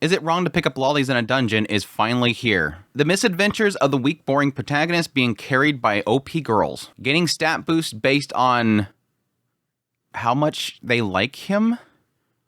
Is It Wrong to Pick Up Lollies in a Dungeon is finally here. The misadventures of the weak, boring protagonist being carried by OP girls. Getting stat boosts based on how much they like him?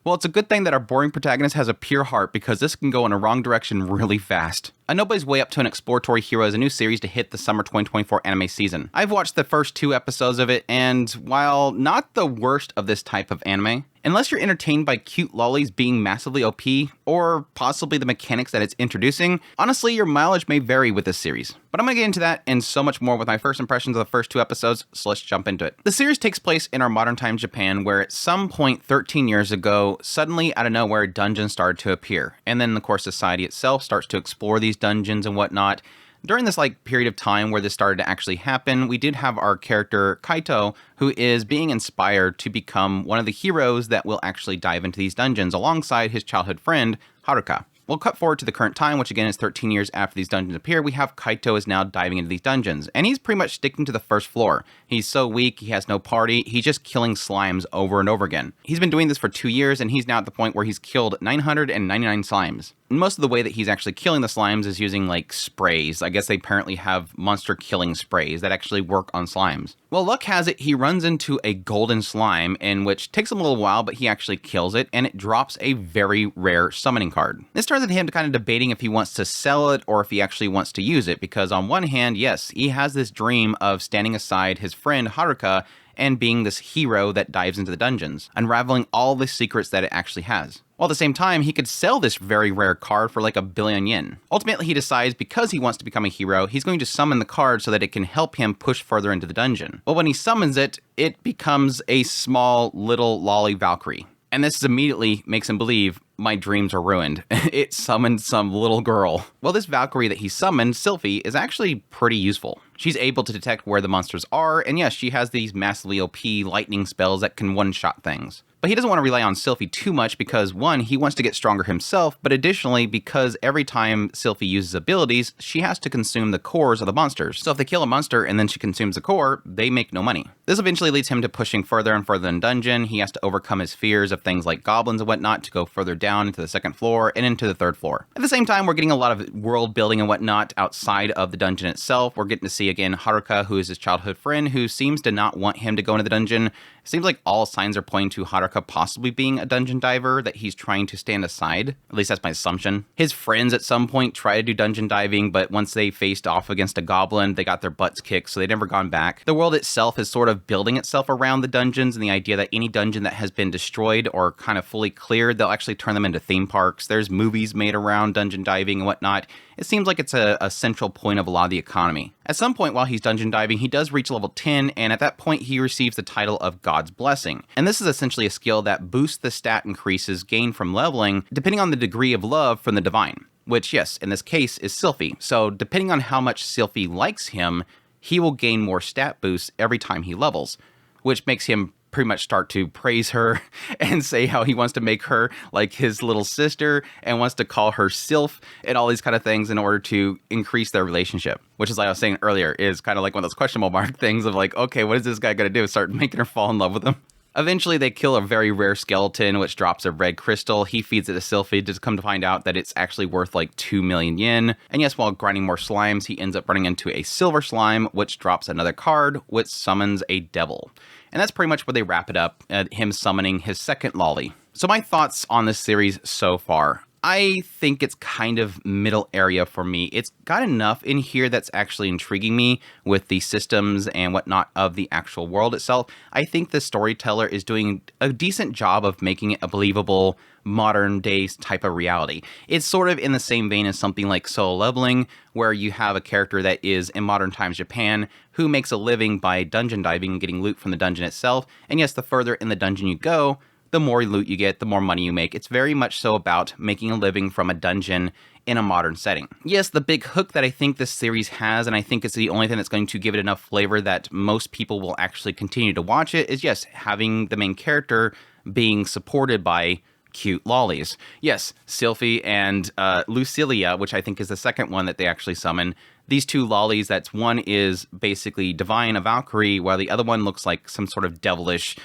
Well, it's a good thing that our boring protagonist has a pure heart, because this can go in a wrong direction really fast. A Nobody's Way Up to an Exploratory Hero is a new series to hit the summer 2024 anime season. I've watched the first 2 episodes of it, and while not the worst of this type of anime, unless you're entertained by cute lollies being massively OP, or possibly the mechanics that it's introducing, honestly, your mileage may vary with this series. But I'm going to get into that and so much more with my first impressions of the first 2 episodes, so let's jump into it. The series takes place in our modern time Japan, where at some point 13 years ago, suddenly out of nowhere, dungeons started to appear. And then, of course, society itself starts to explore these dungeons and whatnot. During this period of time where this started to actually happen, we did have our character Kaito, who is being inspired to become one of the heroes that will actually dive into these dungeons alongside his childhood friend Haruka. We'll cut forward to the current time, which again is 13 years after these dungeons appear. We have Kaito is now diving into these dungeons, and he's pretty much sticking to the first floor. He's so weak, he has no party, he's just killing slimes over and over again. He's been doing this for 2 years, and he's now at the point where he's killed 999 slimes. And most of the way that he's actually killing the slimes is using sprays. I guess they apparently have monster killing sprays that actually work on slimes. Well, luck has it, he runs into a golden slime, in which takes him a little while, but he actually kills it, and it drops a very rare summoning card. This turns into him kind of debating if he wants to sell it or if he actually wants to use it, because on one hand, yes, he has this dream of standing aside his friend Haruka and being this hero that dives into the dungeons, unraveling all the secrets that it actually has. While at the same time, he could sell this very rare card for 1 billion yen. Ultimately, he decides because he wants to become a hero, he's going to summon the card so that it can help him push further into the dungeon. Well, when he summons it, it becomes a small little lolly Valkyrie. And this immediately makes him believe, my dreams are ruined. It summoned some little girl. Well, this Valkyrie that he summoned, Sylphie, is actually pretty useful. She's able to detect where the monsters are, and yes, she has these massively OP lightning spells that can one-shot things. But he doesn't want to rely on Sylphie too much because, one, he wants to get stronger himself, but additionally, because every time Sylphie uses abilities, she has to consume the cores of the monsters. So if they kill a monster and then she consumes the core, they make no money. This eventually leads him to pushing further and further in dungeon. He has to overcome his fears of things like goblins and whatnot to go further down into the 2nd floor and into the 3rd floor. At the same time, we're getting a lot of world building and whatnot outside of the dungeon itself. We're getting to see again Haruka, who is his childhood friend, who seems to not want him to go into the dungeon. It seems like all signs are pointing to Haruka possibly being a dungeon diver, that he's trying to stand aside. At least that's my assumption. His friends at some point try to do dungeon diving, but once they faced off against a goblin, they got their butts kicked, so they've never gone back. The world itself is sort of building itself around the dungeons and the idea that any dungeon that has been destroyed or kind of fully cleared, they'll actually turn them into theme parks. There's movies made around dungeon diving and whatnot. It seems like it's a central point of a lot of the economy. At some point while he's dungeon diving, he does reach level 10, and at that point he receives the title of God's Blessing. And this is essentially a skill that boosts the stat increases gained from leveling, depending on the degree of love from the divine. Which, yes, in this case is Sylphie. So depending on how much Sylphie likes him, he will gain more stat boosts every time he levels, which makes him pretty much start to praise her and say how he wants to make her like his little sister and wants to call her Sylph and all these kind of things in order to increase their relationship. Which is, like I was saying earlier, is kind of like one of those questionable mark things of okay, what is this guy going to do? Start making her fall in love with him? Eventually, they kill a very rare skeleton, which drops a red crystal. He feeds it to Sylphie to come to find out that it's actually worth 2 million yen. And yes, while grinding more slimes, he ends up running into a silver slime, which drops another card, which summons a devil. And that's pretty much where they wrap it up, him summoning his 2nd lolly. So my thoughts on this series so far. I think it's kind of middle area for me. It's got enough in here that's actually intriguing me with the systems and whatnot of the actual world itself. I think the storyteller is doing a decent job of making it a believable modern days type of reality. It's sort of in the same vein as something like Solo Leveling, where you have a character that is in modern times Japan who makes a living by dungeon diving and getting loot from the dungeon itself. And yes, the further in the dungeon you go, the more loot you get, the more money you make. It's very much so about making a living from a dungeon in a modern setting. Yes, the big hook that I think this series has, and I think it's the only thing that's going to give it enough flavor that most people will actually continue to watch it, is yes, having the main character being supported by cute lollies. Yes, Sylphie and Lucilia, which I think is the 2nd one that they actually summon, these two lolis. That's one is basically divine, a Valkyrie, while the other one looks like some sort of devilish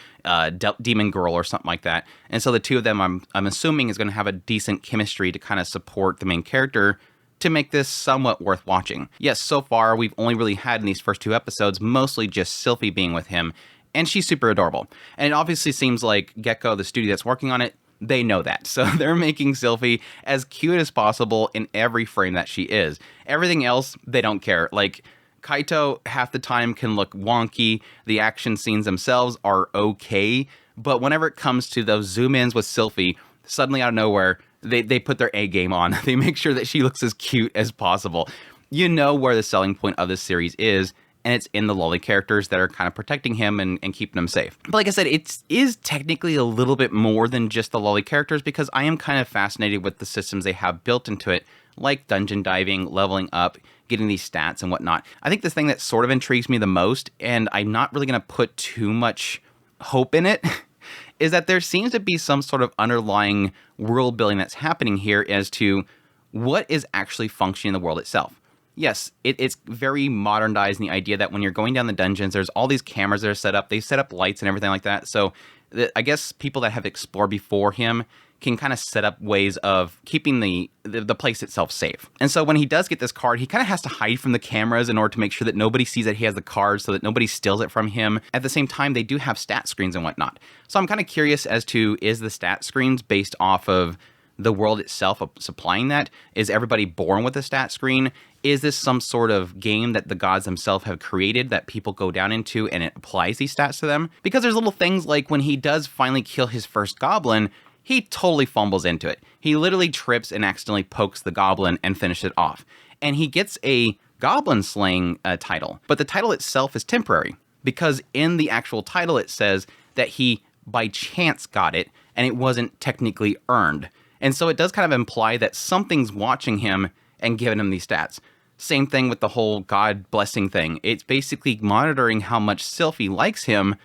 demon girl or something like that. And so the two of them, I'm assuming, is going to have a decent chemistry to kind of support the main character to make this somewhat worth watching. Yes, so far we've only really had in these first 2 episodes mostly just Sylphie being with him, and she's super adorable. And it obviously seems like Gecko, the studio that's working on it, they know that. So they're making Sylphie as cute as possible in every frame that she is. Everything else, they don't care. Like, Kaito half the time can look wonky. The action scenes themselves are okay. But whenever it comes to those zoom-ins with Sylphie, suddenly out of nowhere, they put their A game on. They make sure that she looks as cute as possible. You know where the selling point of this series is, and it's in the Loli characters that are kind of protecting him and keeping him safe. But like I said, it is technically a little bit more than just the Loli characters, because I am kind of fascinated with the systems they have built into it, like dungeon diving, leveling up, getting these stats and whatnot. I think the thing that sort of intrigues me the most, and I'm not really going to put too much hope in it, is that there seems to be some sort of underlying world building that's happening here as to what is actually functioning in the world itself. Yes, it's very modernized in the idea that when you're going down the dungeons, there's all these cameras that are set up. They set up lights and everything like that. So I guess people that have explored before him can kind of set up ways of keeping the place itself safe. And so when he does get this card, he kind of has to hide from the cameras in order to make sure that nobody sees that he has the card, so that nobody steals it from him. At the same time, they do have stat screens and whatnot. So I'm kind of curious as to, is the stat screens based off of the world itself supplying that? Is everybody born with a stat screen? Is this some sort of game that the gods themselves have created that people go down into and it applies these stats to them? Because there's little things like when he does finally kill his first goblin, he totally fumbles into it. He literally trips and accidentally pokes the goblin and finishes it off. And he gets a goblin slaying title, but the title itself is temporary, because in the actual title it says that he by chance got it and it wasn't technically earned. And so it does kind of imply that something's watching him and giving him these stats. Same thing with the whole God blessing thing. It's basically monitoring how much Sylphie likes him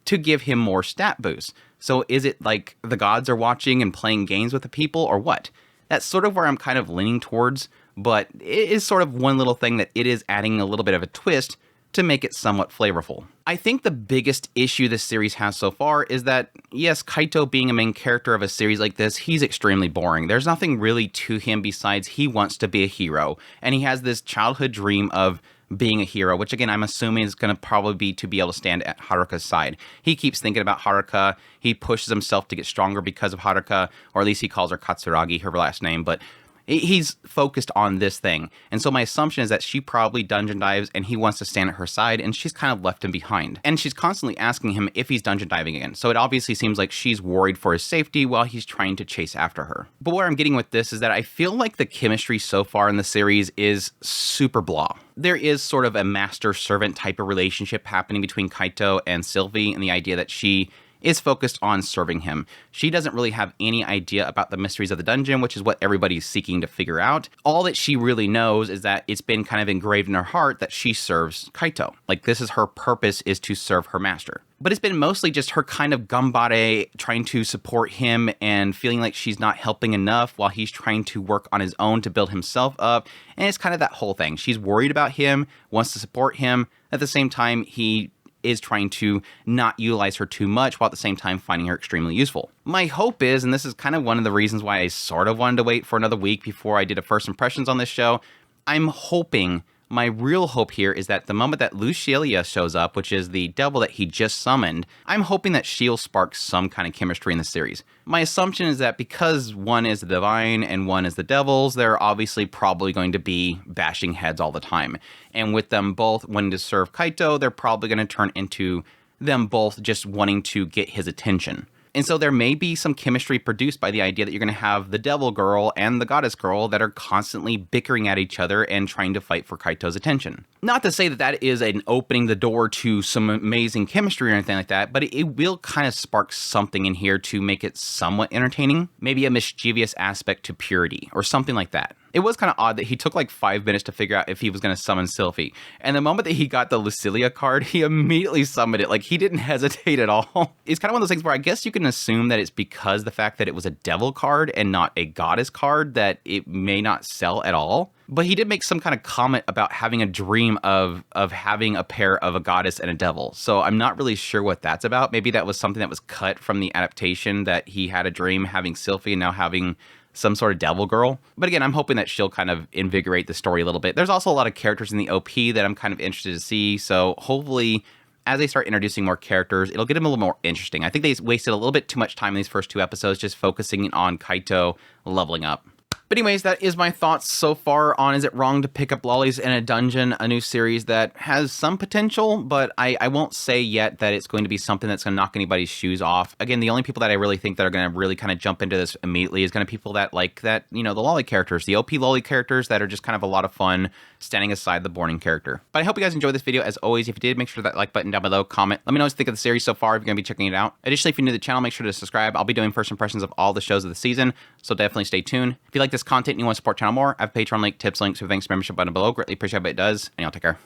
to give him more stat boosts. So is it like the gods are watching and playing games with the people, or what? That's sort of where I'm kind of leaning towards, but it is sort of one little thing that it is adding a little bit of a twist to make it somewhat flavorful. I think the biggest issue this series has so far is that, yes, Kaito being a main character of a series like this, he's extremely boring. There's nothing really to him besides he wants to be a hero, and he has this childhood dream of being a hero, which again, I'm assuming is going to probably be to be able to stand at Haruka's side. He keeps thinking about Haruka. He pushes himself to get stronger because of Haruka, or at least he calls her Katsuragi, her last name, but he's focused on this thing. And so my assumption is that she probably dungeon dives and he wants to stand at her side, and she's kind of left him behind. And she's constantly asking him if he's dungeon diving again. So it obviously seems like she's worried for his safety while he's trying to chase after her. But where I'm getting with this is that I feel like the chemistry so far in the series is super blah. There is sort of a master-servant type of relationship happening between Kaito and Sylphie, and the idea that she is focused on serving him. She doesn't really have any idea about the mysteries of the dungeon, which is what everybody's seeking to figure out. All that she really knows is that it's been kind of engraved in her heart that she serves Kaito. Like, this is her purpose, is to serve her master. But it's been mostly just her kind of gambare, trying to support him and feeling like she's not helping enough while he's trying to work on his own to build himself up. And it's kind of that whole thing. She's worried about him, wants to support him. At the same time, he is trying to not utilize her too much, while at the same time finding her extremely useful. My hope is, and this is kind of one of the reasons why I sort of wanted to wait for another week before I did a first impressions on this show, I'm hoping, my real hope here is that the moment that Lucilia shows up, which is the devil that he just summoned, I'm hoping that she'll spark some kind of chemistry in the series. My assumption is that because one is the divine and one is the devil's, they're obviously probably going to be bashing heads all the time. And with them both wanting to serve Kaito, they're probably going to turn into them both just wanting to get his attention. And so there may be some chemistry produced by the idea that you're going to have the devil girl and the goddess girl that are constantly bickering at each other and trying to fight for Kaito's attention. Not to say that that is an opening the door to some amazing chemistry or anything like that, but it will kind of spark something in here to make it somewhat entertaining. Maybe a mischievous aspect to purity or something like that. It was kind of odd that he took like 5 minutes to figure out if he was going to summon Sylphie. And the moment that he got the Lucilia card, he immediately summoned it. Like, he didn't hesitate at all. It's kind of one of those things where I guess you can assume that it's because the fact that it was a devil card and not a goddess card that it may not sell at all. But he did make some kind of comment about having a dream of having a pair of a goddess and a devil. So I'm not really sure what that's about. Maybe that was something that was cut from the adaptation, that he had a dream having Sylphie and now having some sort of devil girl. But again, I'm hoping that she'll kind of invigorate the story a little bit. There's also a lot of characters in the OP that I'm kind of interested to see. So hopefully, as they start introducing more characters, it'll get them a little more interesting. I think they wasted a little bit too much time in these first 2 episodes just focusing on Kaito leveling up. But anyways, that is my thoughts so far on Is It Wrong to Pick Up Lollies in a Dungeon, a new series that has some potential, but I won't say yet that it's going to be something that's going to knock anybody's shoes off. Again, the only people that I really think that are going to really kind of jump into this immediately is going to be people that like that, you know, the Loli characters, the OP Loli characters that are just kind of a lot of fun, standing aside the boring character. But I hope you guys enjoyed this video. As always, if you did, make sure that like button down below, comment. Let me know what you think of the series so far if you're going to be checking it out. Additionally, if you're new to the channel, make sure to subscribe. I'll be doing first impressions of all the shows of the season, so definitely stay tuned. If you like this content and you want to support the channel more, I have a Patreon link, tips, links, or thanks membership button below. Greatly appreciate what it does, and y'all take care.